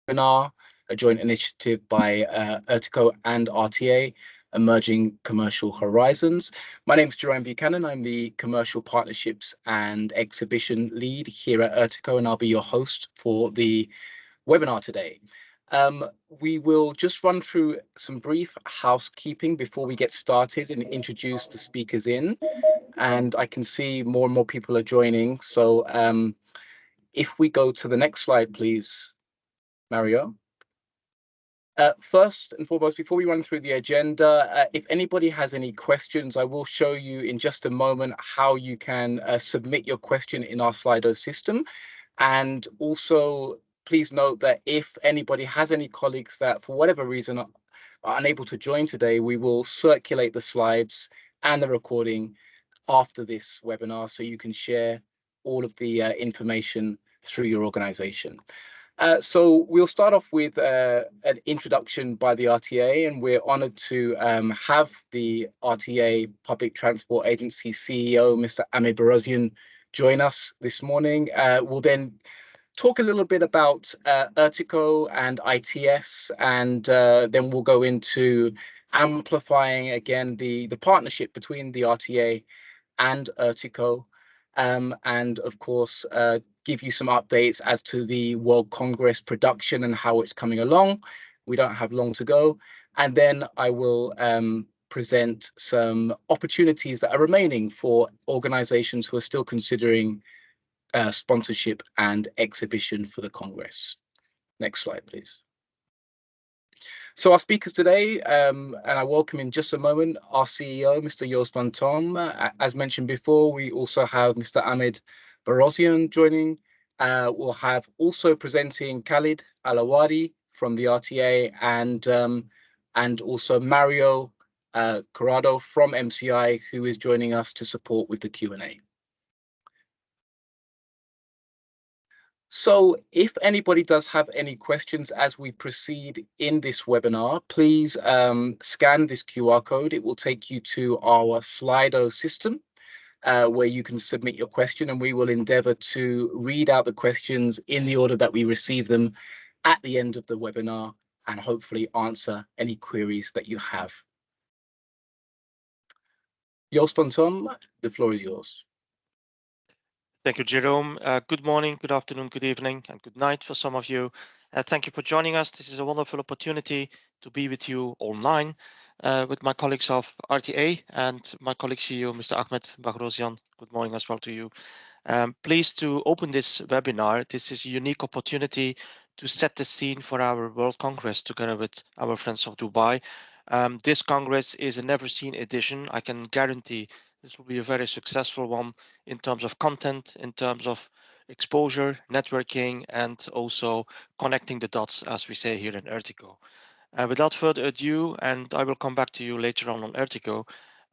webinar, a joint initiative by Ertico and RTA, Emerging Commercial Horizons. My name is Jerome Buchanan. I'm the Commercial Partnerships and Exhibition Lead here at Ertico, and I'll be your host for the webinar today. We will just run through some brief housekeeping before we get started and introduce the speakers in. And I can see more and more people are joining. So if we go to the next slide, please, Mario. First and foremost, before we run through the agenda, if anybody has any questions, I will show you in just a moment how you can submit your question in our Slido system. And also, please note that if anybody has any colleagues that, for whatever reason, are unable to join today, we will circulate the slides and the recording after this webinar so you can share all of the information through your organization. So we'll start off with an introduction by the RTA, and we're honored to have the RTA Public Transport Agency CEO, Mr. Ahmed Barosian, join us this morning. We'll then talk a little bit about Ertico and ITS, and then we'll go into amplifying again the partnership between the RTA and Ertico, and of course give you some updates as to the World Congress production and how it's coming along. We don't have long to go. And then I will present some opportunities that are remaining for organizations who are still considering sponsorship and exhibition for the Congress. Next slide, please. So our speakers today, and I welcome in just a moment our CEO, Mr. Joost van Tom. As mentioned before, we also have Mr. Ahmed Barosian joining. We'll have also presenting Khalid Alawadi from the RTA and also Mario Corrado from MCI, who is joining us to support with the Q&A. So if anybody does have any questions as we proceed in this webinar, please scan this QR code. It will take you to our Slido system where you can submit your question, and we will endeavor to read out the questions in the order that we receive them at the end of the webinar and hopefully answer any queries that you have. Joost van Tom, the floor is yours. Thank you, Jerome. Good morning, good afternoon, good evening, and good night for some of you. Thank you for joining us. This is a wonderful opportunity to be with you online with my colleagues of RTA and my colleague CEO, Mr. Ahmed Barosian. Good morning as well to you. Pleased to open this webinar. This is a unique opportunity to set the scene for our World Congress together with our friends of Dubai. This Congress is a never-seen edition. I can guarantee this will be a very successful one in terms of content, in terms of exposure, networking, and also connecting the dots, as we say here in Ertico. Without further ado, and I will come back to you later on Ertico,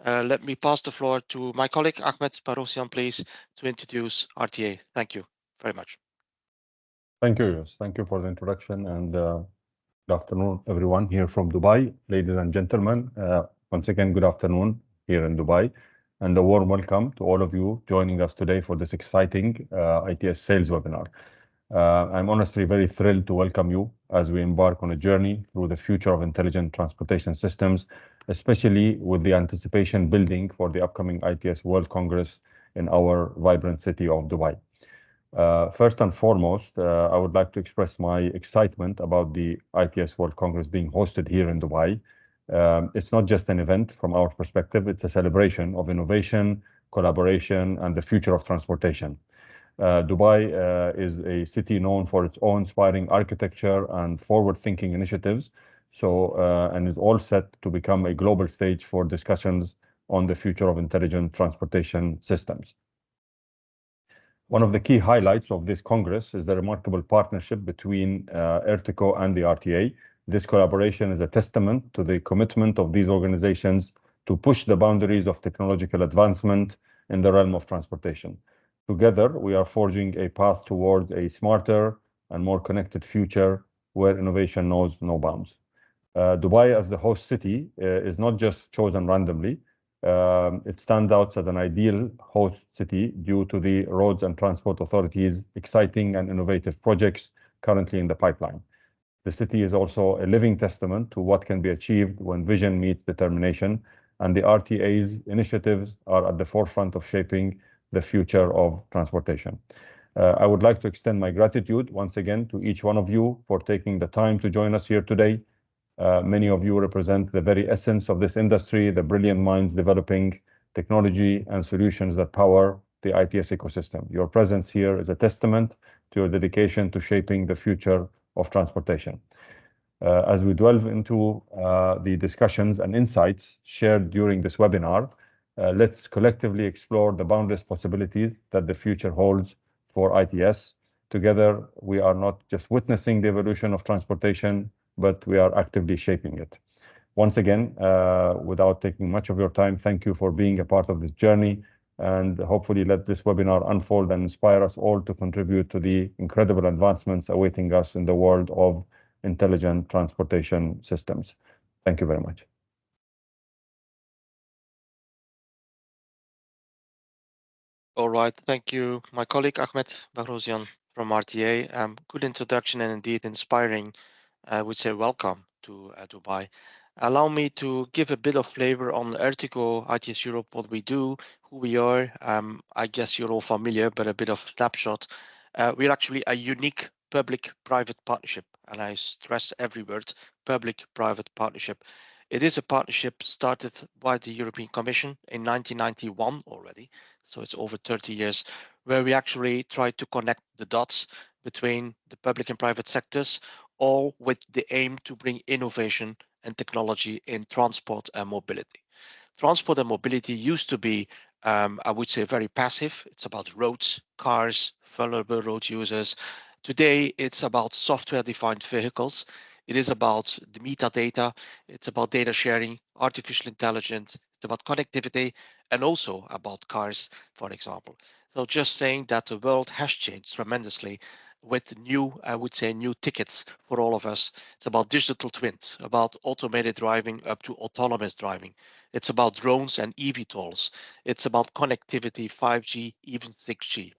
let me pass the floor to my colleague Ahmed Barosian, please, to introduce RTA. Thank you very much. Thank you, Joost. Thank you for the introduction, and good afternoon, everyone here from Dubai. Ladies and gentlemen, once again, good afternoon here in Dubai, and a warm welcome to all of you joining us today for this exciting ITS sales webinar. I'm honestly very thrilled to welcome you as we embark on a journey through the future of intelligent transportation systems, especially with the anticipation building for the upcoming ITS World Congress in our vibrant city of Dubai. First and foremost, I would like to express my excitement about the ITS World Congress being hosted here in Dubai. It's not just an event from our perspective, it's a celebration of innovation, collaboration, and the future of transportation. Dubai is a city known for its awe-inspiring architecture and forward-thinking initiatives, and is all set to become a global stage for discussions on the future of intelligent transportation systems. One of the key highlights of this Congress is the remarkable partnership between Ertico and the RTA. This collaboration is a testament to the commitment of these organizations to push the boundaries of technological advancement in the realm of transportation. Together, we are forging a path towards a smarter and more connected future where innovation knows no bounds. Dubai, as the host city, is not just chosen randomly. It stands out as an ideal host city due to the Roads and Transport Authority's exciting and innovative projects currently in the pipeline. The city is also a living testament to what can be achieved when vision meets determination, and the RTA's initiatives are at the forefront of shaping the future of transportation. I would like to extend my gratitude once again to each one of you for taking the time to join us here today. Many of you represent the very essence of this industry, the brilliant minds developing technology and solutions that power the ITS ecosystem. Your presence here is a testament to your dedication to shaping the future of transportation. As we delve into the discussions and insights shared during this webinar, let's collectively explore the boundless possibilities that the future holds for ITS. Together, we are not just witnessing the evolution of transportation, but we are actively shaping it. Once again, without taking much of your time, thank you for being a part of this journey, and hopefully let this webinar unfold and inspire us all to contribute to the incredible advancements awaiting us in the world of intelligent transportation systems. Thank you very much. All right, thank you, my colleague Ahmed Bahrosian from RTA. Good introduction and indeed inspiring. I would say welcome to Dubai. Allow me to give a bit of flavor on Ertico ITS Europe, what we do, who we are. I guess you're all familiar, but a bit of snapshot. We're actually a unique public-private partnership, and I stress every word, public-private partnership. It is a partnership started by the European Commission in 1991 already, so it's over 30 years, where we actually try to connect the dots between the public and private sectors, all with the aim to bring innovation and technology in transport and mobility. Transport and mobility used to be, I would say, very passive. It's about roads, cars, vulnerable road users. Today, it's about software-defined vehicles. It is about the metadata. It's about data sharing, artificial intelligence. It's about connectivity, and also about cars, for example. So just saying that the world has changed tremendously with new, I would say, new tickets for all of us. It's about digital twins, about automated driving up to autonomous driving. It's about drones and eVTOLs. It's about connectivity, 5G, even 6G.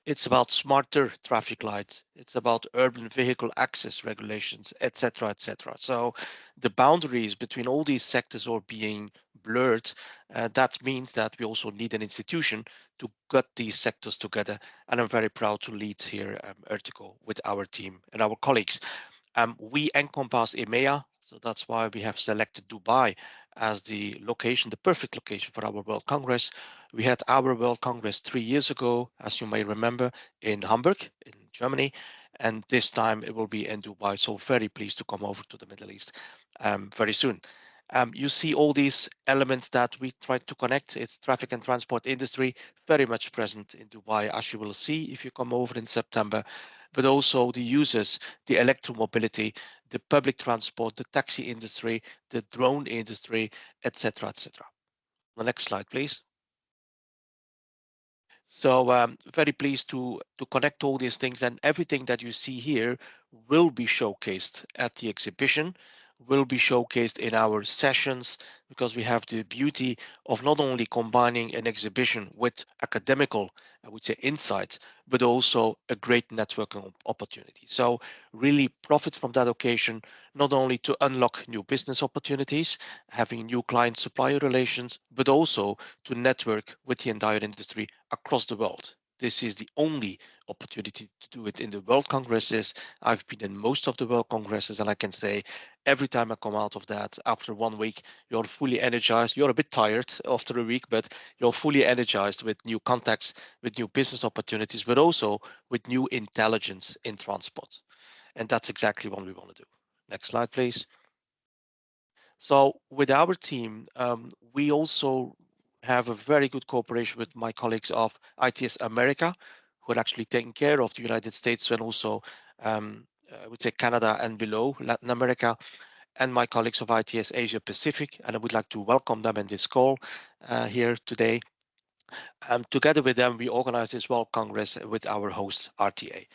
It's about smarter traffic lights. It's about urban vehicle access regulations, etc., etc. So the boundaries between all these sectors are being blurred. That means that we also need an institution to gut these sectors together. And I'm very proud to lead here Ertico with our team and our colleagues. We encompass EMEA, so that's why we have selected Dubai as the location, the perfect location for our World Congress. We had our World Congress 3 years ago, as you may remember, in Hamburg, in Germany, and this time it will be in Dubai. So very pleased to come over to the Middle East very soon. You see all these elements that we try to connect. It's traffic and transport industry, very much present in Dubai, as you will see if you come over in September, but also the users, the electromobility, the public transport, the taxi industry, the drone industry, etc., etc. The next slide, please. So very pleased to connect all these things, and everything that you see here will be showcased at the exhibition, will be showcased in our sessions, because we have the beauty of not only combining an exhibition with academical, I would say, insights, but also a great networking opportunity. So really profit from that occasion, not only to unlock new business opportunities, having new client supplier relations, but also to network with the entire industry across the world. This is the only opportunity to do it in the World Congresses. I've been in most of the World Congresses, and I can say every time I come out of that, after 1 week, you're fully energized. You're a bit tired after a week, but you're fully energized with new contacts, with new business opportunities, but also with new intelligence in transport. And that's exactly what we want to do. Next slide, please. So with our team, we also have a very good cooperation with my colleagues of ITS America, who are actually taking care of the United States and also, I would say, Canada and below, Latin America, and my colleagues of ITS Asia Pacific. And I would like to welcome them in this call here today. Together with them, we organize this World Congress with our host, RTA.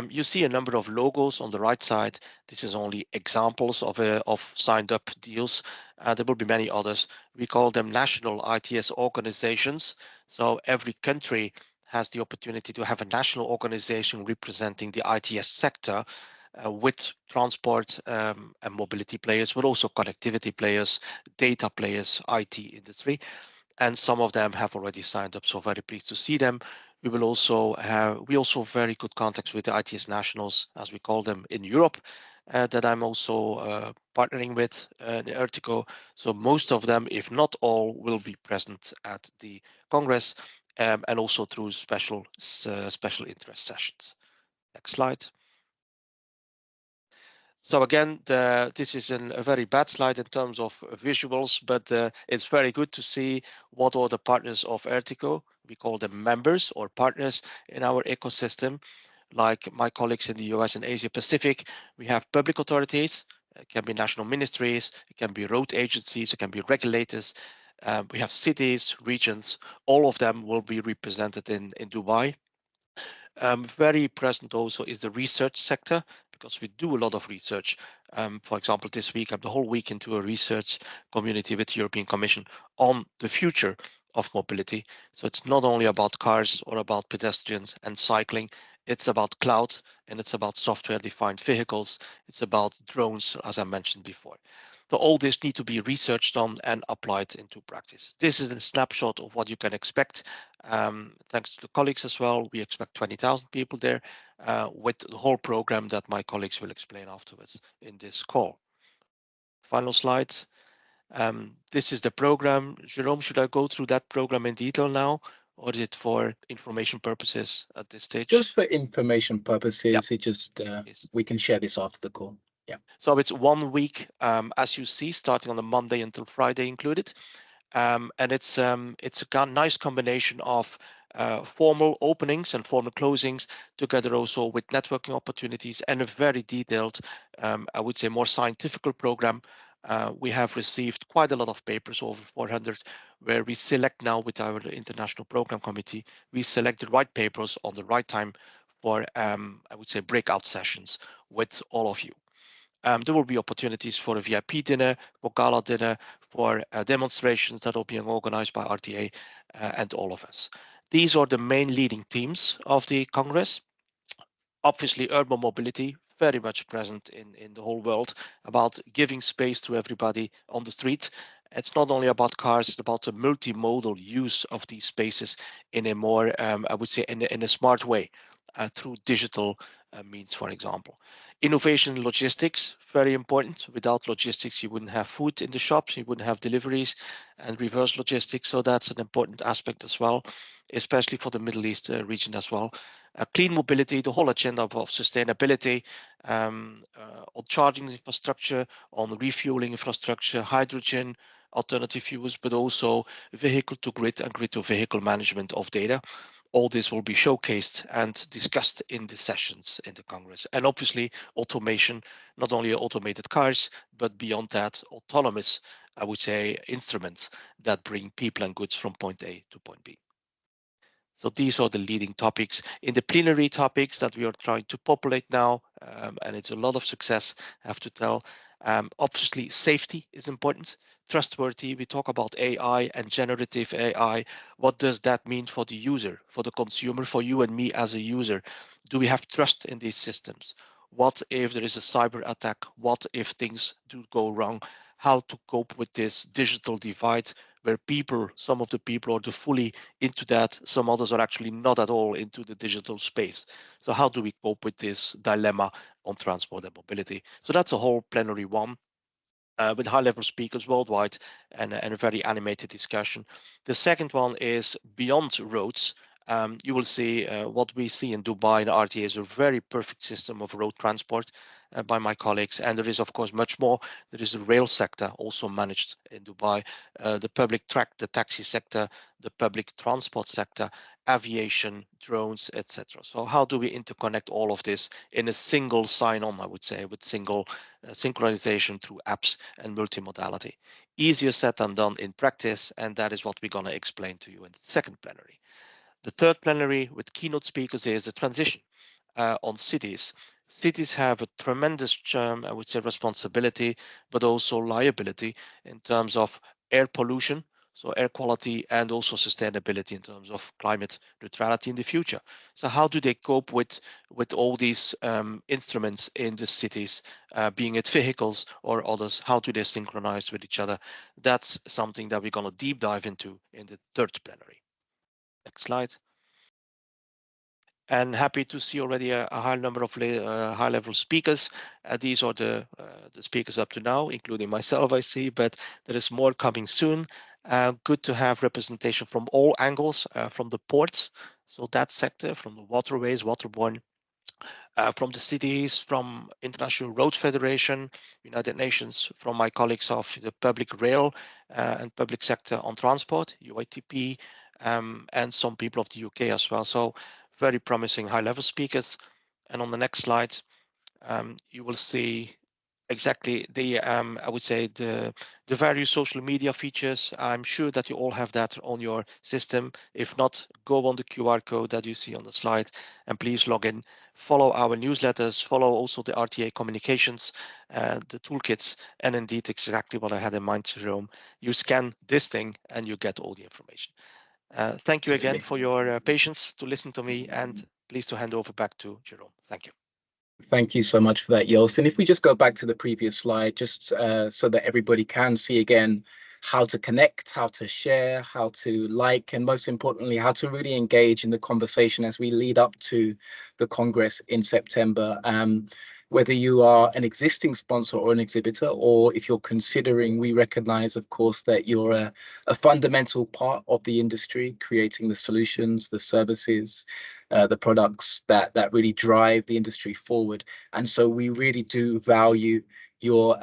You see a number of logos on the right side. This is only examples of signed up deals. There will be many others. We call them national ITS organizations. So every country has the opportunity to have a national organization representing the ITS sector. with transport and mobility players, but also connectivity players, data players, IT industry, and some of them have already signed up. So very pleased to see them. We also have very good contacts with the ITS nationals, as we call them, in Europe, that I'm also partnering with in Ertico. So most of them, if not all, will be present at the Congress, and also through special interest sessions. Next slide. So again, this is a very bad slide in terms of visuals, but it's very good to see what are the partners of Ertico. We call them members or partners in our ecosystem. Like my colleagues in the US and Asia Pacific, we have public authorities. It can be national ministries, it can be road agencies, it can be regulators. We have cities, regions. All of them will be represented in Dubai. Very present also is the research sector, because we do a lot of research. For example, this week I'm the whole week into a research community with the European Commission on the future of mobility. So it's not only about cars or about pedestrians and cycling, it's about cloud and it's about software-defined vehicles. It's about drones, as I mentioned before. So all this need to be researched on and applied into practice. This is a snapshot of what you can expect. Thanks to the colleagues as well, we expect 20,000 people there with the whole program that my colleagues will explain afterwards in this call. Final slide. This is the program. Jerome, should I go through that program in detail now, or is it for information purposes at this stage? Just for information purposes, we can share this after the call. Yeah. So it's 1 week, as you see, starting on the Monday until Friday included. And it's a nice combination of formal openings and formal closings, together also with networking opportunities and a very detailed, I would say, more scientific program. We have received quite a lot of papers, over 400, where we select now with our international program committee, we select the right papers on the right time for, I would say, breakout sessions with all of you. There will be opportunities for a VIP dinner, for gala dinner, for demonstrations that are being organized by RTA and all of us. These are the main leading themes of the Congress. Obviously, urban mobility, very much present in the whole world, about giving space to everybody on the street. It's not only about cars, it's about the multimodal use of these spaces in a more, I would say, in a smart way, through digital means, for example. Innovation in logistics, very important. Without logistics, you wouldn't have food in the shops, you wouldn't have deliveries and reverse logistics. So that's an important aspect as well, especially for the Middle East region as well. Clean mobility, the whole agenda of sustainability, on charging infrastructure, on refueling infrastructure, hydrogen, alternative fuels, but also vehicle to grid and grid to vehicle management of data. All this will be showcased and discussed in the sessions in the Congress. And obviously automation, not only automated cars, but beyond that, autonomous, I would say, instruments that bring people and goods from point A to point B. So these are the leading topics in the plenary topics that we are trying to populate now, and it's a lot of success, I have to tell. Obviously, safety is important. Trustworthy, we talk about AI and generative AI. What does that mean for the user, for the consumer, for you and me as a user? Do we have trust in these systems? What if there is a cyber attack? What if things do go wrong? How to cope with this digital divide where some of the people are fully into that, some others are actually not at all into the digital space. So how do we cope with this dilemma on transport and mobility? So that's a whole plenary one. With high-level speakers worldwide and a very animated discussion. The second one is beyond roads. You will see what we see in Dubai and RTA is a very perfect system of road transport by my colleagues. And there is, of course, much more. There is a rail sector also managed in Dubai, the public the taxi sector, the public transport sector, aviation, drones, etc. So how do we interconnect all of this in a single sign-on, I would say, with single synchronization through apps and multimodality? Easier said than done in practice, and that is what we're going to explain to you in the second plenary. The third plenary with keynote speakers is the transition on cities. Cities have a tremendous, I would say, responsibility, but also liability in terms of air pollution. so air quality and also sustainability in terms of climate neutrality in the future. So how do they cope with all these instruments in the cities, being it vehicles or others? How do they synchronize with each other? That's something that we're going to deep dive into in the third plenary. Next slide. And happy to see already a high number of high-level speakers. These are the speakers up to now, including myself, I see, but there is more coming soon. Good to have representation from all angles, from the ports, so that sector, from the waterways, waterborne, from the cities, from International Road Federation, United Nations, from my colleagues of the public rail and public sector on transport, UITP, and some people of the UK as well. So very promising high-level speakers. And on the next slide, you will see exactly the I would say the various social media features. I'm sure that you all have that on your system. If not, go on the QR code that you see on the slide and please log in. Follow our newsletters, follow also the RTA communications, the toolkits, and indeed exactly what I had in mind, Jerome. You scan this thing and you get all the information. Thank you again for your patience to listen to me, and please to hand over back to Jerome. Thank you. Thank you so much for that, Joost. And if we just go back to the previous slide, just so that everybody can see again how to connect, how to share, how to like, and most importantly, how to really engage in the conversation as we lead up to the Congress in September. Whether you are an existing sponsor or an exhibitor, or if you're considering, we recognize, of course, that you're a fundamental part of the industry, creating the solutions, the services, the products that really drive the industry forward. And so we really do value your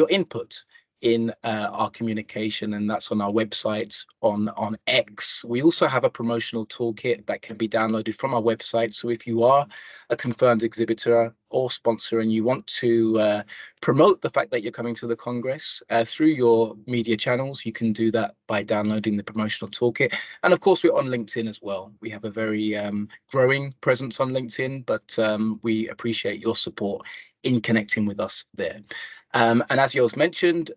input in our communication, and that's on our website, on X. We also have a promotional toolkit that can be downloaded from our website. So if you are a confirmed exhibitor or sponsor and you want to promote the fact that you're coming to the Congress through your media channels, you can do that by downloading the promotional toolkit. And of course, we're on LinkedIn as well. We have a very growing presence on LinkedIn, but we appreciate your support in connecting with us there. And as Joost mentioned,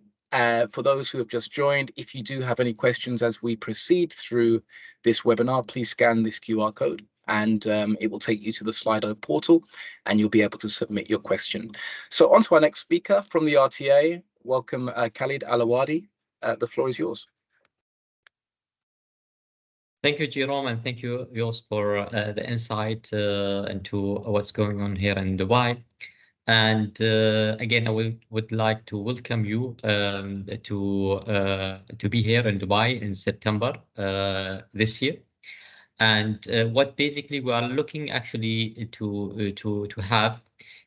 for those who have just joined, if you do have any questions as we proceed through this webinar, please scan this QR code and it will take you to the Slido portal and you'll be able to submit your question. So on to our next speaker from the RTA. Welcome, Khalid Alawadi. The floor is yours. Thank you, Jerome, and thank you, Joost, for the insight into what's going on here in Dubai. And again, I would like to welcome you to be here in Dubai in September this year. And what basically we are looking actually to have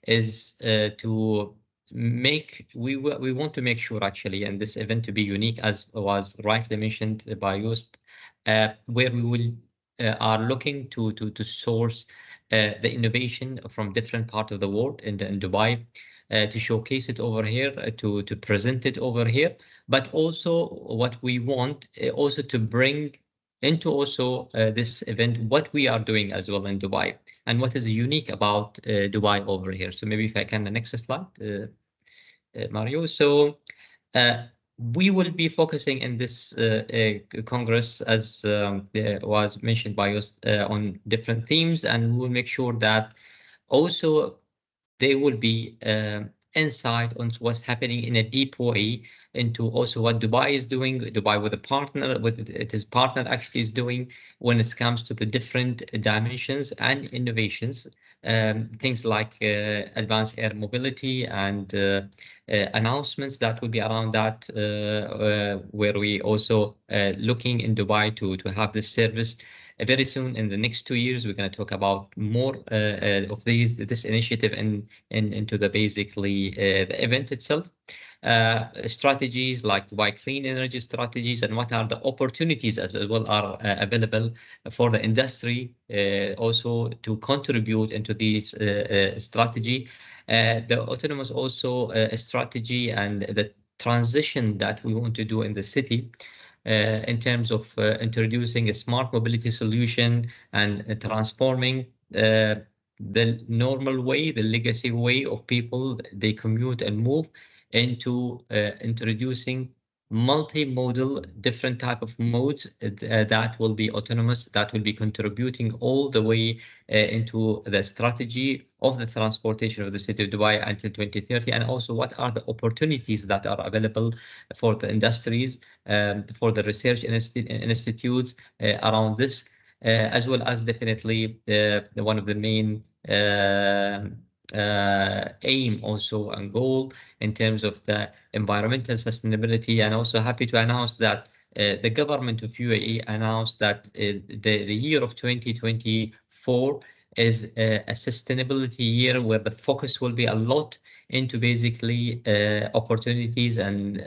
is to make we want to make sure actually, and this event to be unique, as was rightly mentioned by Joost, where we will are looking to source the innovation from different parts of the world in Dubai, to showcase it over here, to present it over here, but also what we want also to bring into also this event what we are doing as well in Dubai and what is unique about Dubai over here. So maybe if I can, the next slide, Mario. So we will be focusing in this Congress, as was mentioned by us, on different themes, and we will make sure that also there will be insight on what's happening in a deep way into also what Dubai is doing, Dubai with a partner, with its partner actually is doing when it comes to the different dimensions and innovations, things like advanced air mobility and announcements that will be around that, where we also looking in Dubai to have this service. Very soon, in the next 2 years, we're going to talk about more of this initiative and into the basically the event itself. Strategies like Dubai clean energy strategies and what are the opportunities as well are available for the industry also to contribute into this strategy. The autonomous also strategy and the transition that we want to do in the city. In terms of introducing a smart mobility solution and transforming the normal way, the legacy way of people, they commute and move, into introducing multimodal, different type of modes that will be autonomous, that will be contributing all the way into the strategy of the transportation of the city of Dubai until 2030, and also what are the opportunities that are available for the industries, for the research institutes around this, as well as definitely one of the main aim also and goal in terms of the environmental sustainability. And also happy to announce that the government of UAE announced that the year of 2024 is a sustainability year where the focus will be a lot into basically opportunities and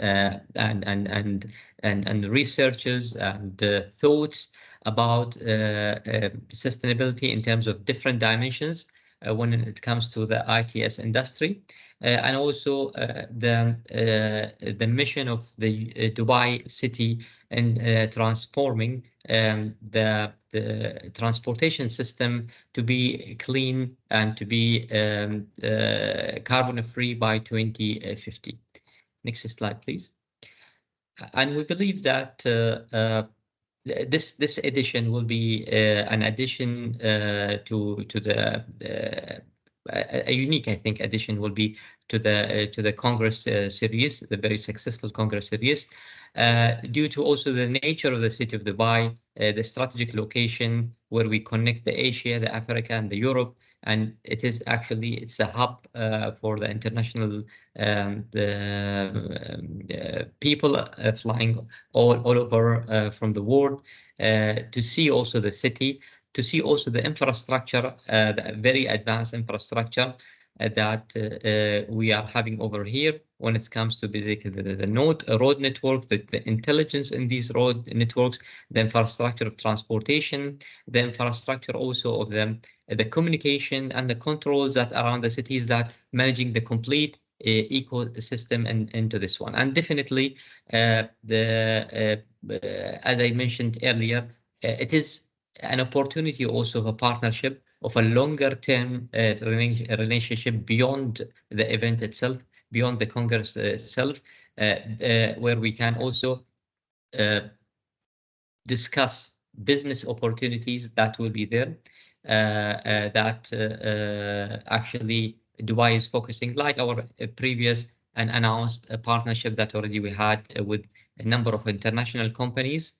researches and thoughts about sustainability in terms of different dimensions when it comes to the ITS industry, and also the mission of the Dubai city in transforming the transportation system to be clean and to be carbon free by 2050. Next slide, please. And we believe that this edition will be an addition to the a unique, I think, addition will be to the Congress series, the very successful Congress series, due to also the nature of the city of Dubai, the strategic location where we connect the Asia, the Africa, and the Europe, and it's a hub for the international people flying all over from the world to see also the city, to see also the infrastructure, the very advanced infrastructure that we are having over here when it comes to basically the road network, the intelligence in these road networks, the infrastructure of transportation, the infrastructure also of the communication and the controls that around the cities that managing the complete ecosystem into this one. And definitely as I mentioned earlier, it is an opportunity also of a partnership of a longer term relationship beyond the event itself, beyond the Congress itself, where we can also discuss business opportunities that will be there, that actually Dubai is focusing, like our previous and announced partnership that already we had with a number of international companies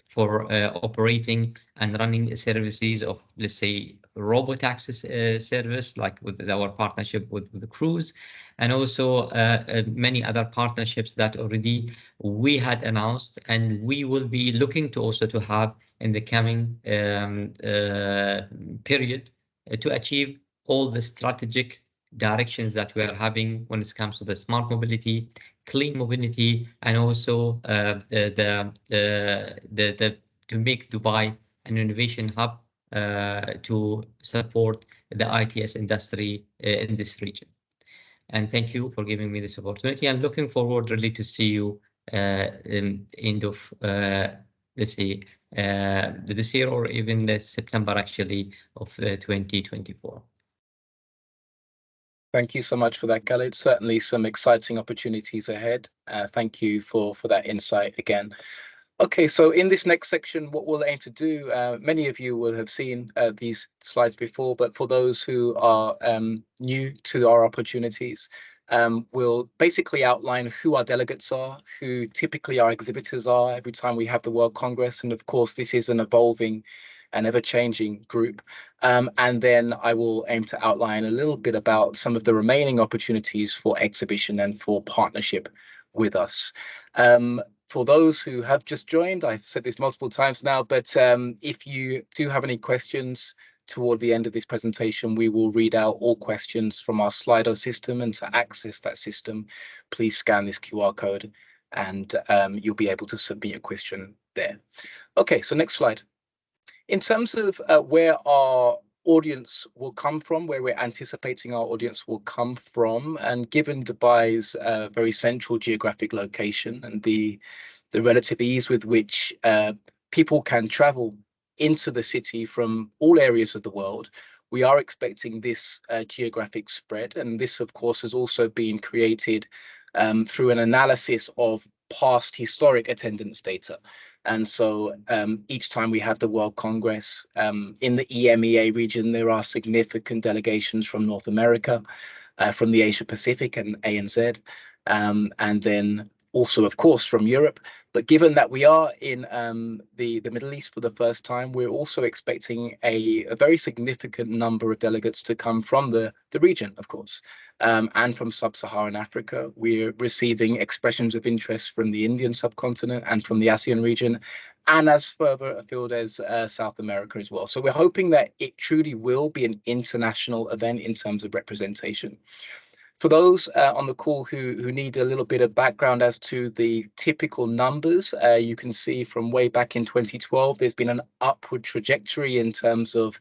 for operating and running services of, let's say, robo-taxi service, like with our partnership with the cruise, and also many other partnerships that already we had announced, and we will be looking to also to have in the coming period to achieve all the strategic directions that we are having when it comes to the smart mobility, clean mobility, and also to make Dubai an innovation hub to support the ITS industry in this region. And thank you for giving me this opportunity. I'm looking forward really to see you in end of let's say this year, or even September actually of 2024. Thank you so much for that, Khalid. Certainly some exciting opportunities ahead. Thank you for that insight again. Okay, so in this next section, what we'll aim to do, many of you will have seen these slides before, but for those who are new to our opportunities, we'll basically outline who our delegates are, who typically our exhibitors are every time we have the World Congress. And of course, this is an evolving and ever-changing group. And then I will aim to outline a little bit about some of the remaining opportunities for exhibition and for partnership with us. For those who have just joined, I've said this multiple times now, but if you do have any questions toward the end of this presentation, we will read out all questions from our Slido system. And to access that system, please scan this QR code and you'll be able to submit a question there. Okay, so next slide. In terms of where our audience will come from, where we're anticipating our audience will come from, and given Dubai's very central geographic location and the relative ease with which people can travel into the city from all areas of the world, we are expecting this geographic spread. And this, of course, has also been created through an analysis of past historic attendance data. And so each time we have the World Congress in the EMEA region, there are significant delegations from North America, from the Asia Pacific and ANZ, and then also, of course, from Europe. But given that we are in the Middle East for the first time, we're also expecting a very significant number of delegates to come from the region, of course, and from sub-Saharan Africa. We're receiving expressions of interest from the Indian subcontinent and from the ASEAN region, and as further afield as South America as well. So we're hoping that it truly will be an international event in terms of representation. For those on the call who need a little bit of background as to the typical numbers, you can see from way back in 2012, there's been an upward trajectory in terms of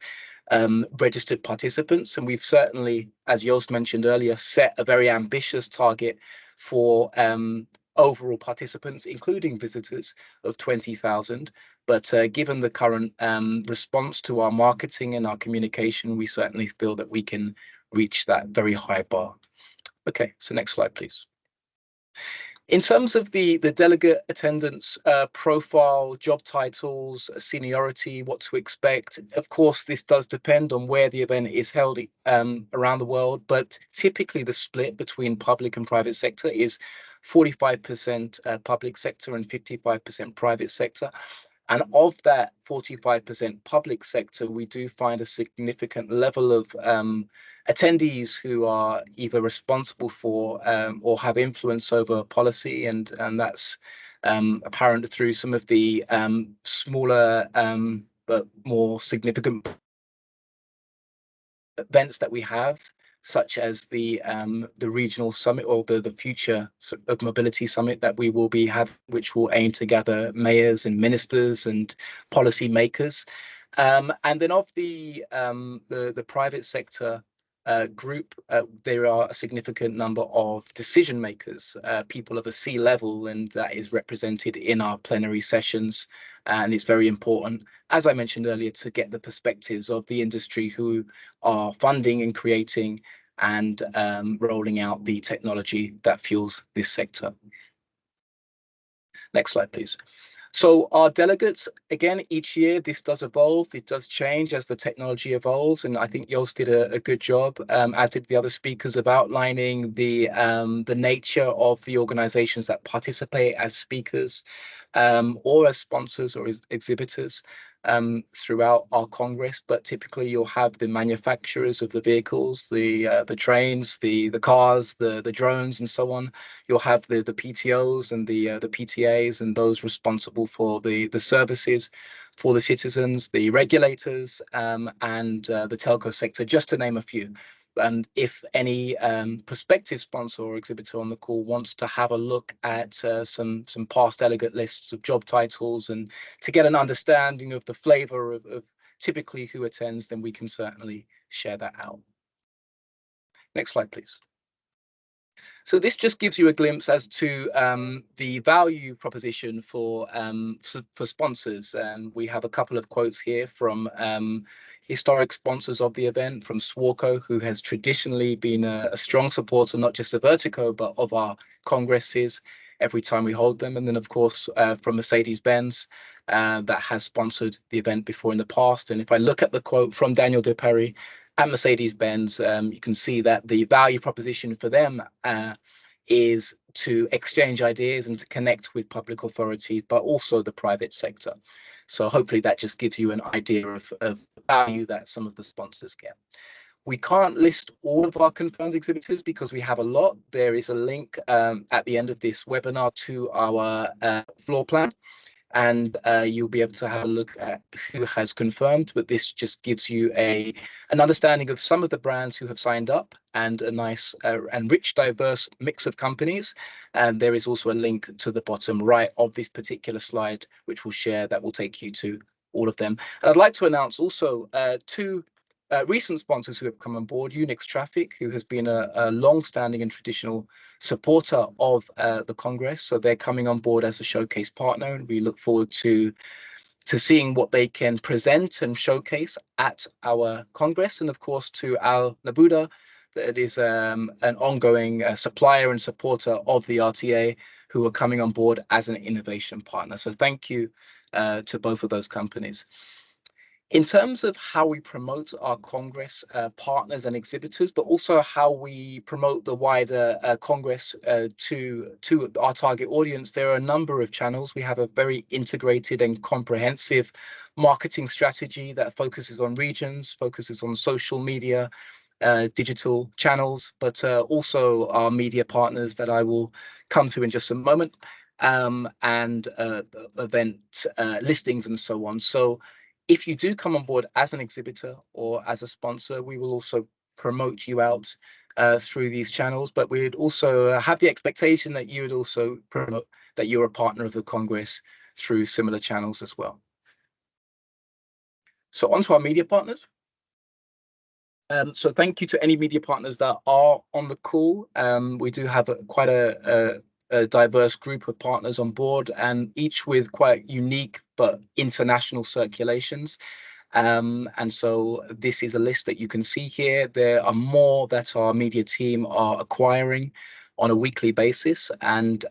registered participants. And we've certainly, as Joost mentioned earlier, set a very ambitious target for overall participants, including visitors, of 20,000. But given the current response to our marketing and our communication, we certainly feel that we can reach that very high bar. Okay, so next slide, please. In terms of the delegate attendance profile, job titles, seniority, what to expect, of course, this does depend on where the event is held around the world, but typically the split between public and private sector is 45% public sector and 55% private sector. And of that 45% public sector, we do find a significant level of attendees who are either responsible for or have influence over policy, and that's apparent through some of the smaller but more significant events that we have, such as the regional summit or the future of mobility summit that we will be having, which will aim to gather mayors and ministers and policy makers. And then of the private sector group, there are a significant number of decision makers, people of a C-level, and that is represented in our plenary sessions. And it's very important, as I mentioned earlier, to get the perspectives of the industry who are funding and creating and rolling out the technology that fuels this sector. Next slide, please. So our delegates, again, each year, this does evolve, it does change as the technology evolves. And I think Joost did a good job, as did the other speakers, of outlining the nature of the organizations that participate as speakers or as sponsors or as exhibitors throughout our Congress. But typically you'll have the manufacturers of the vehicles, the trains, the cars, the drones, and so on. You'll have the PTOs and the PTAs and those responsible for the services for the citizens, the regulators, and the telco sector, just to name a few. And if any prospective sponsor or exhibitor on the call wants to have a look at some past delegate lists of job titles and to get an understanding of the flavor of typically who attends, then we can certainly share that out. Next slide, please. So this just gives you a glimpse as to the value proposition for sponsors. And we have a couple of quotes here from historic sponsors of the event, from Swarco, who has traditionally been a strong supporter, not just of Vertico, but of our congresses every time we hold them. And then, of course, from Mercedes-Benz, that has sponsored the event before in the past. And if I look at the quote from Daniel De Perry at Mercedes-Benz, you can see that the value proposition for them is to exchange ideas and to connect with public authorities, but also the private sector. So hopefully that just gives you an idea of the value that some of the sponsors get. We can't list all of our confirmed exhibitors because we have a lot. There is a link at the end of this webinar to our floor plan, and you'll be able to have a look at who has confirmed. But this just gives you an understanding of some of the brands who have signed up and a nice and rich, diverse mix of companies. And there is also a link to the bottom right of this particular slide, which we'll share, that will take you to all of them. And I'd like to announce also two recent sponsors who have come on board. Unix Traffic, who has been a long-standing and traditional supporter of the Congress. So they're coming on board as a showcase partner, and we look forward to seeing what they can present and showcase at our Congress. And of course, to Al Nabuda, that is an ongoing supplier and supporter of the RTA, who are coming on board as an innovation partner. So thank you to both of those companies. In terms of how we promote our Congress partners and exhibitors, but also how we promote the wider Congress to our target audience, there are a number of channels. We have a very integrated and comprehensive marketing strategy that focuses on regions, focuses on social media, digital channels, but also our media partners that I will come to in just a moment, and event listings and so on. So if you do come on board as an exhibitor or as a sponsor, we will also promote you out through these channels, but we'd also have the expectation that you would also promote that you're a partner of the Congress through similar channels as well. So on to our media partners. So thank you to any media partners that are on the call. We do have quite a diverse group of partners on board, and each with quite unique but international circulations. And so this is a list that you can see here. There are more that our media team are acquiring on a weekly basis, and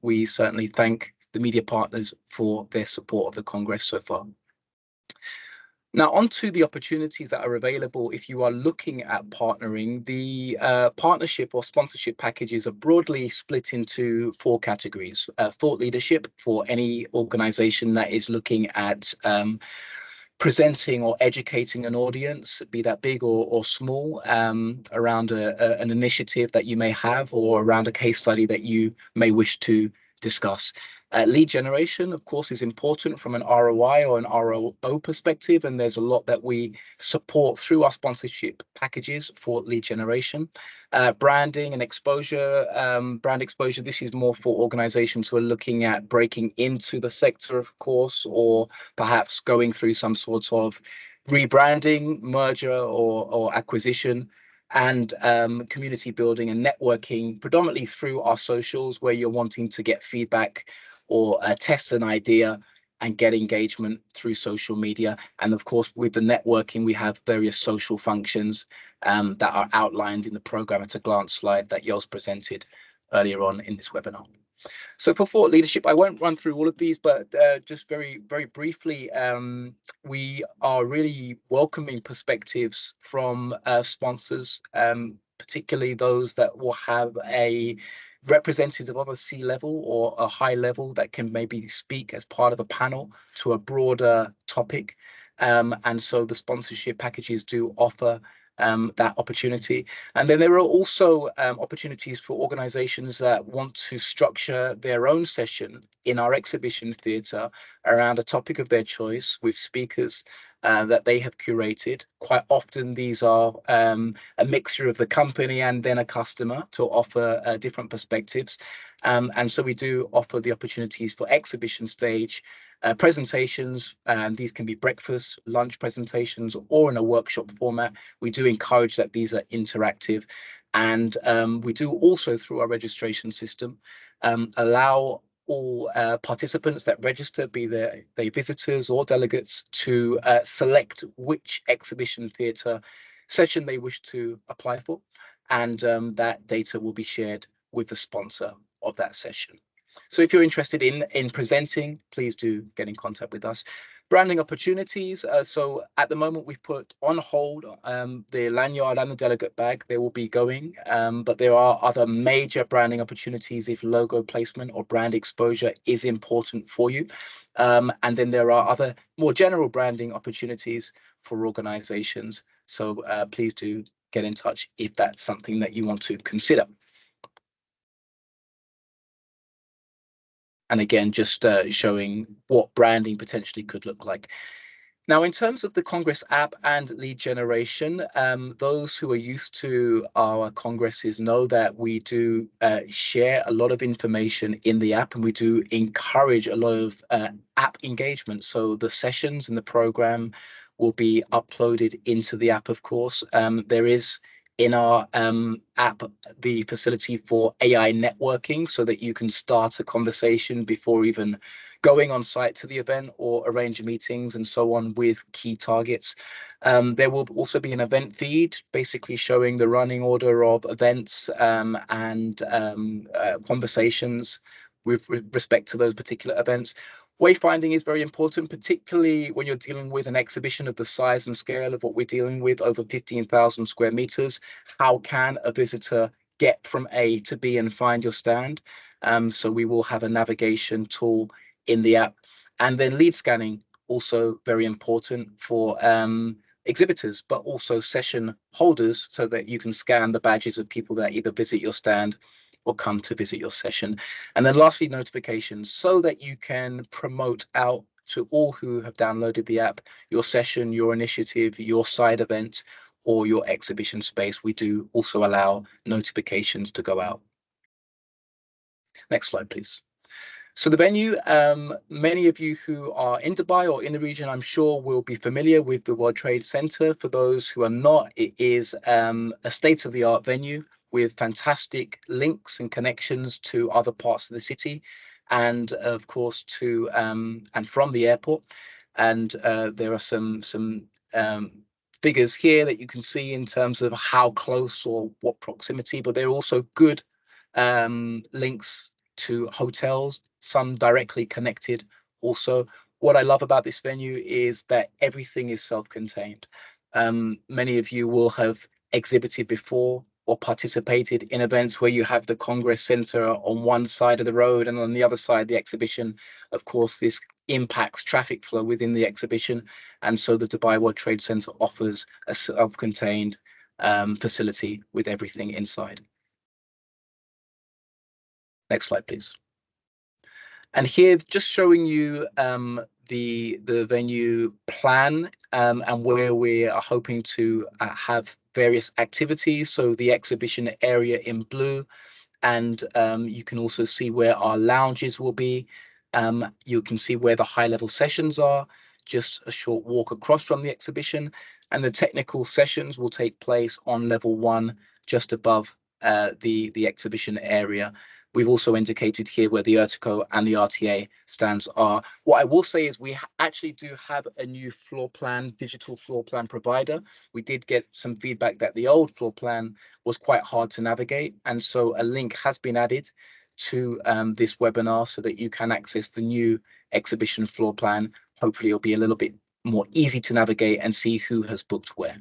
we certainly thank the media partners for their support of the Congress so far. Now, on to the opportunities that are available if you are looking at partnering. The partnership or sponsorship packages are broadly split into 4 categories. Thought leadership for any organization that is looking at presenting or educating an audience, be that big or small, around an initiative that you may have or around a case study that you may wish to discuss. Lead generation, of course, is important from an ROI or an ROO perspective, and there's a lot that we support through our sponsorship packages for lead generation. Branding and exposure, brand exposure, this is more for organizations who are looking at breaking into the sector, of course, or perhaps going through some sort of rebranding, merger or acquisition. And community building and networking, predominantly through our socials, where you're wanting to get feedback or test an idea and get engagement through social media. And of course, with the networking, we have various social functions that are outlined in the program at a glance slide that Jos presented earlier on in this webinar. So for thought leadership, I won't run through all of these, but just very, very briefly, we are really welcoming perspectives from sponsors, particularly those that will have a representative of a C-level or a high level that can maybe speak as part of a panel to a broader topic. And so the sponsorship packages do offer that opportunity. And then there are also opportunities for organizations that want to structure their own session in our exhibition theatre around a topic of their choice with speakers that they have curated. Quite often these are a mixture of the company and then a customer to offer different perspectives. And so we do offer the opportunities for exhibition stage presentations, and these can be breakfast, lunch presentations, or in a workshop format. We do encourage that these are interactive, and we do also, through our registration system, allow all participants that register, be they visitors or delegates, to select which exhibition theatre session they wish to apply for, and that data will be shared with the sponsor of that session. So if you're interested in presenting, please do get in contact with us. Branding opportunities. So at the moment, we've put on hold the lanyard and the delegate bag. They will be going, but there are other major branding opportunities if logo placement or brand exposure is important for you. And then there are other more general branding opportunities for organizations. So please do get in touch if that's something that you want to consider. And again, just showing what branding potentially could look like. Now, in terms of the Congress app and lead generation, those who are used to our congresses know that we do share a lot of information in the app, and we do encourage a lot of app engagement. So the sessions and the program will be uploaded into the app, of course. There is in our app the facility for AI networking, so that you can start a conversation before even going on site to the event or arrange meetings and so on with key targets. There will also be an event feed, basically showing the running order of events and conversations with respect to those particular events. Wayfinding is very important, particularly when you're dealing with an exhibition of the size and scale of what we're dealing with, over 15,000 square meters. How can a visitor get from A to B and find your stand? So we will have a navigation tool in the app. And then lead scanning, also very important for exhibitors, but also session holders, so that you can scan the badges of people that either visit your stand or come to visit your session. And then lastly, notifications, so that you can promote out to all who have downloaded the app, your session, your initiative, your side event, or your exhibition space. We do also allow notifications to go out. Next slide, please. So the venue, many of you who are in Dubai or in the region, I'm sure will be familiar with the World Trade Center. For those who are not, it is a state-of-the-art venue with fantastic links and connections to other parts of the city, and of course to and from the airport. And there are some figures here that you can see in terms of how close or what proximity, but there are also good links to hotels, some directly connected also. What I love about this venue is that everything is self-contained. Many of you will have exhibited before or participated in events where you have the Congress Center on one side of the road and on the other side the exhibition. Of course, this impacts traffic flow within the exhibition, and so the Dubai World Trade Center offers a self-contained facility with everything inside. Next slide, please. And here, just showing you the venue plan and where we are hoping to have various activities. So the exhibition area in blue, and you can also see where our lounges will be. You can see where the high-level sessions are, just a short walk across from the exhibition, and the technical sessions will take place on level 1, just above the exhibition area. We've also indicated here where the Ertico and the RTA stands are. What I will say is we actually do have a new floor plan, digital floor plan provider. We did get some feedback that the old floor plan was quite hard to navigate, and so a link has been added to this webinar so that you can access the new exhibition floor plan. Hopefully it'll be a little bit more easy to navigate and see who has booked where.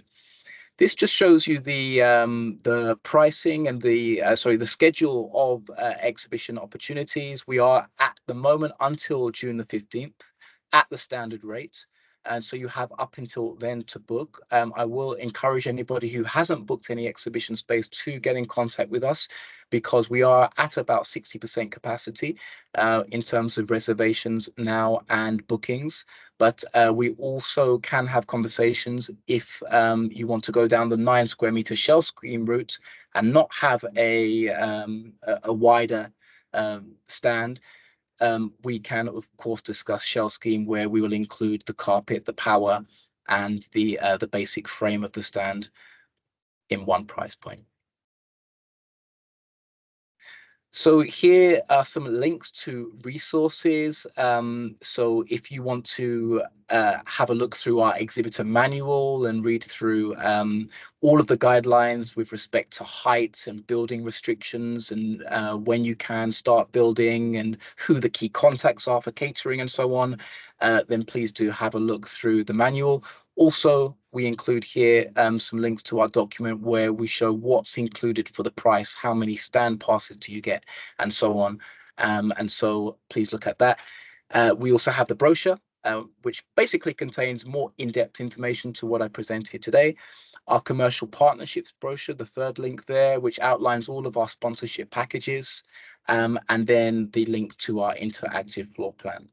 This just shows you the pricing and the schedule of exhibition opportunities. We are at the moment until June the 15th at the standard rate. And so you have up until then to book. I will encourage anybody who hasn't booked any exhibition space to get in contact with us, because we are at about 60% capacity in terms of reservations now and bookings. But we also can have conversations if you want to go down the 9 square meter shell scheme route and not have a wider stand. We can, of course, discuss shell scheme, where we will include the carpet, the power, and the basic frame of the stand in one price point. So here are some links to resources. So if you want to have a look through our exhibitor manual and read through all of the guidelines with respect to height and building restrictions, and when you can start building and who the key contacts are for catering and so on, then please do have a look through the manual. Also, we include here some links to our document where we show what's included for the price, how many stand passes do you get, and so on. And so please look at that. We also have the brochure, which basically contains more in-depth information to what I presented today. Our commercial partnerships brochure, the third link there, which outlines all of our sponsorship packages, and then the link to our interactive floor plan.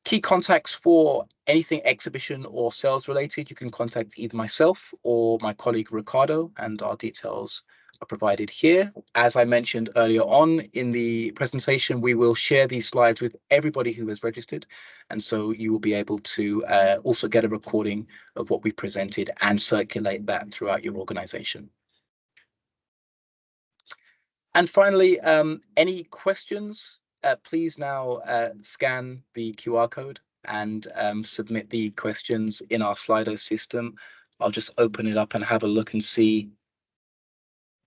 Key contacts for anything exhibition or sales related, you can contact either myself or my colleague Ricardo, and our details are provided here. As I mentioned earlier on in the presentation, we will share these slides with everybody who has registered, and so you will be able to also get a recording of what we presented and circulate that throughout your organization. And finally, any questions please now scan the QR code and submit the questions in our Slido system. I'll just open it up and have a look and see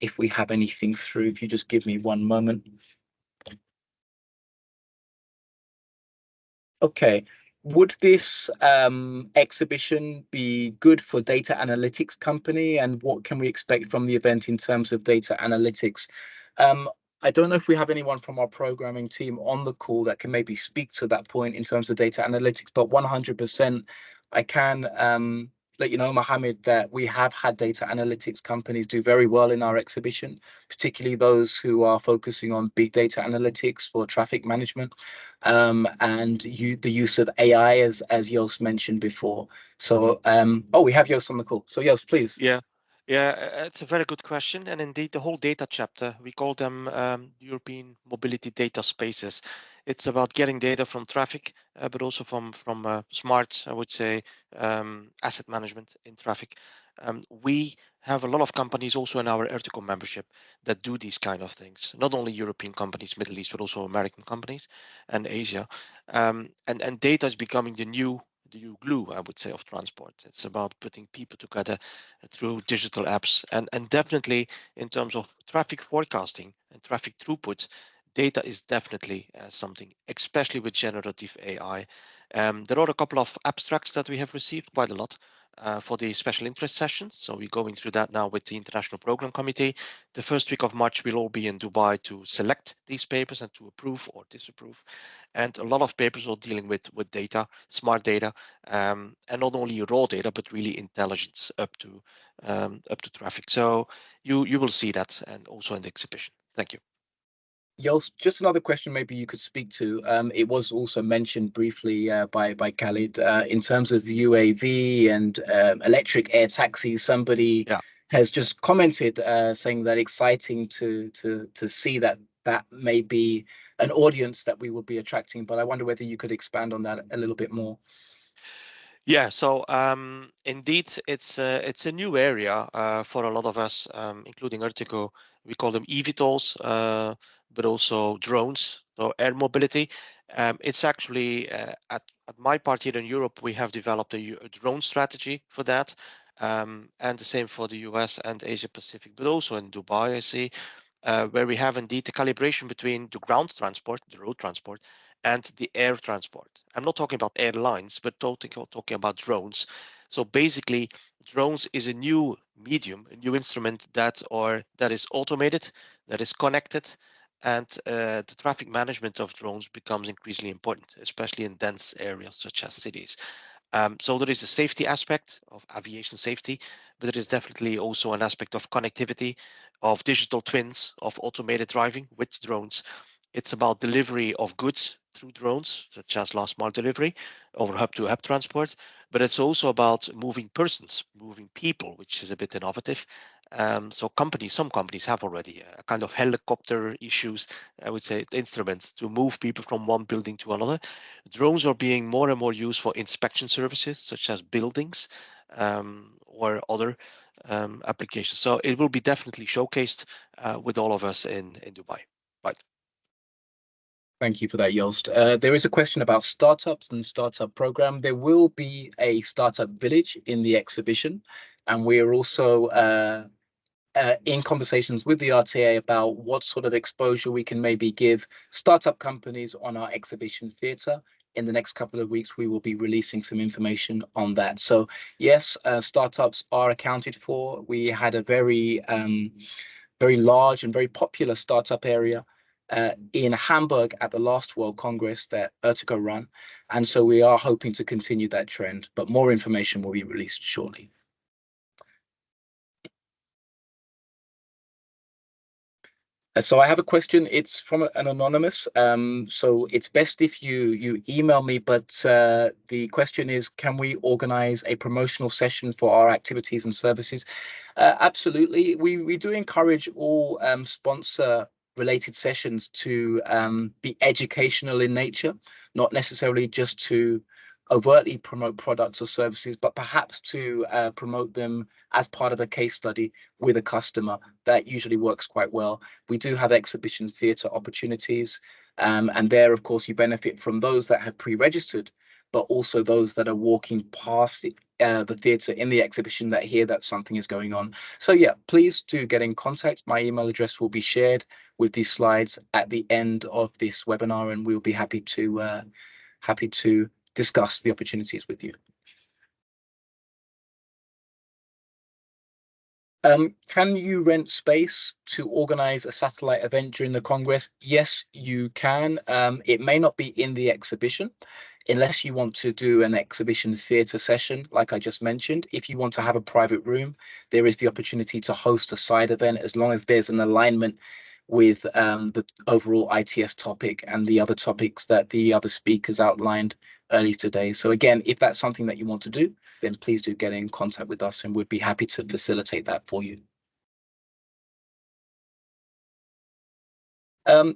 if we have anything through. If you just give me one moment. Okay. Would this exhibition be good for data analytics company, and what can we expect from the event in terms of data analytics? I don't know if we have anyone from our programming team on the call that can maybe speak to that point in terms of data analytics, but 100% I can let you know, Mohammed, that we have had data analytics companies do very well in our exhibition, particularly those who are focusing on big data analytics for traffic management, and the use of AI, as Joost mentioned before. So, oh, we have Joost on the call. So Joost, please. Yeah, it's a very good question. And indeed, the whole data chapter, we call them European mobility data spaces. It's about getting data from traffic, but also from smart, I would say, asset management in traffic. We have a lot of companies also in our Ertico membership that do these kind of things, not only European companies, Middle East, but also American companies and Asia. And data is becoming the new glue, I would say, of transport. It's about putting people together through digital apps, and definitely in terms of traffic forecasting and traffic throughput, data is definitely something, especially with generative AI. There are a couple of abstracts that we have received, quite a lot, for the special interest sessions. So we're going through that now with the International Program Committee. The first week of March, we'll all be in Dubai to select these papers and to approve or disapprove. And a lot of papers are dealing with data, smart data, and not only raw data, but really intelligence up to traffic. So you will see that, and also in the exhibition. Thank you. Joost, just another question maybe you could speak to. It was also mentioned briefly by Khalid in terms of UAV and electric air taxis. Somebody has just commented saying that exciting to see that may be an audience that we will be attracting. But I wonder whether you could expand on that a little bit more. Yeah, so indeed, it's a new area for a lot of us, including Ertico. We call them eVTOLs, but also drones, so air mobility. It's actually at my part here in Europe, we have developed a drone strategy for that, and the same for the US and Asia Pacific, but also in Dubai, I see, where we have indeed the calibration between the ground transport, the road transport, and the air transport. I'm not talking about airlines, but talking about drones. So basically, drones is a new medium, a new instrument that is automated, that is connected, and the traffic management of drones becomes increasingly important, especially in dense areas such as cities. So there is a safety aspect of aviation safety, but there is definitely also an aspect of connectivity, of digital twins, of automated driving with drones. It's about delivery of goods through drones, such as last mile delivery or hub to hub transport, but it's also about moving persons, moving people, which is a bit innovative. So some companies have already a kind of helicopter issues, I would say, instruments to move people from one building to another. Drones are being more and more used for inspection services, such as buildings or other applications. So it will be definitely showcased with all of us in Dubai. Right. Thank you for that, Joost. There is a question about startups and the startup program. There will be a startup village in the exhibition, and we're also in conversations with the RTA about what sort of exposure we can maybe give startup companies on our exhibition theatre. In the next couple of weeks, we will be releasing some information on that. So yes, startups are accounted for. We had a very large and very popular startup area in Hamburg at the last World Congress that Ertico ran. And so we are hoping to continue that trend, but more information will be released shortly. So I have a question. It's from an anonymous. So it's best if you email me, but the question is, can we organize a promotional session for our activities and services? Absolutely. We do encourage all sponsor related sessions to be educational in nature, not necessarily just to overtly promote products or services, but perhaps to promote them as part of a case study with a customer. That usually works quite well. We do have exhibition theatre opportunities. And there, of course, you benefit from those that have pre-registered, but also those that are walking past the theatre in the exhibition that hear that something is going on. So yeah, please do get in contact. My email address will be shared with these slides at the end of this webinar, and we'll be happy to discuss the opportunities with you. Can you rent space to organize a satellite event during the Congress? Yes, you can. It may not be in the exhibition, unless you want to do an exhibition theatre session, like I just mentioned. If you want to have a private room, there is the opportunity to host a side event, as long as there's an alignment with the overall ITS topic and the other topics that the other speakers outlined earlier today. So again, if that's something that you want to do, then please do get in contact with us and we'd be happy to facilitate that for you.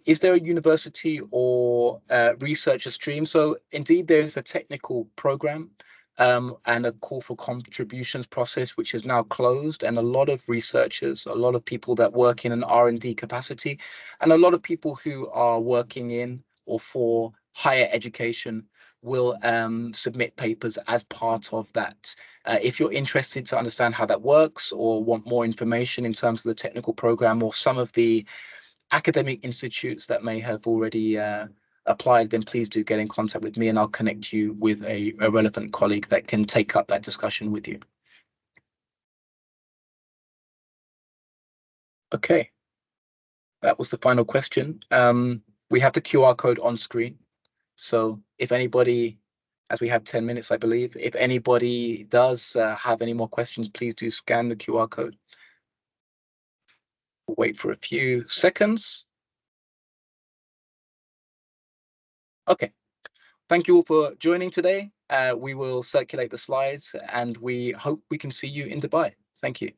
Is there a university or researcher stream? So indeed, there's a technical program and a call for contributions process, which is now closed. And a lot of researchers, a lot of people that work in an R&D capacity, and a lot of people who are working in or for higher education will submit papers as part of that. If you're interested to understand how that works or want more information in terms of the technical program or some of the academic institutes that may have already applied, then please do get in contact with me and I'll connect you with a relevant colleague that can take up that discussion with you. Okay, that was the final question. We have the QR code on screen. So if anybody, as we have 10 minutes, I believe, if anybody does have any more questions, please do scan the QR code. We'll wait for a few seconds. Okay, thank you all for joining today. We will circulate the slides and we hope we can see you in Dubai. Thank you.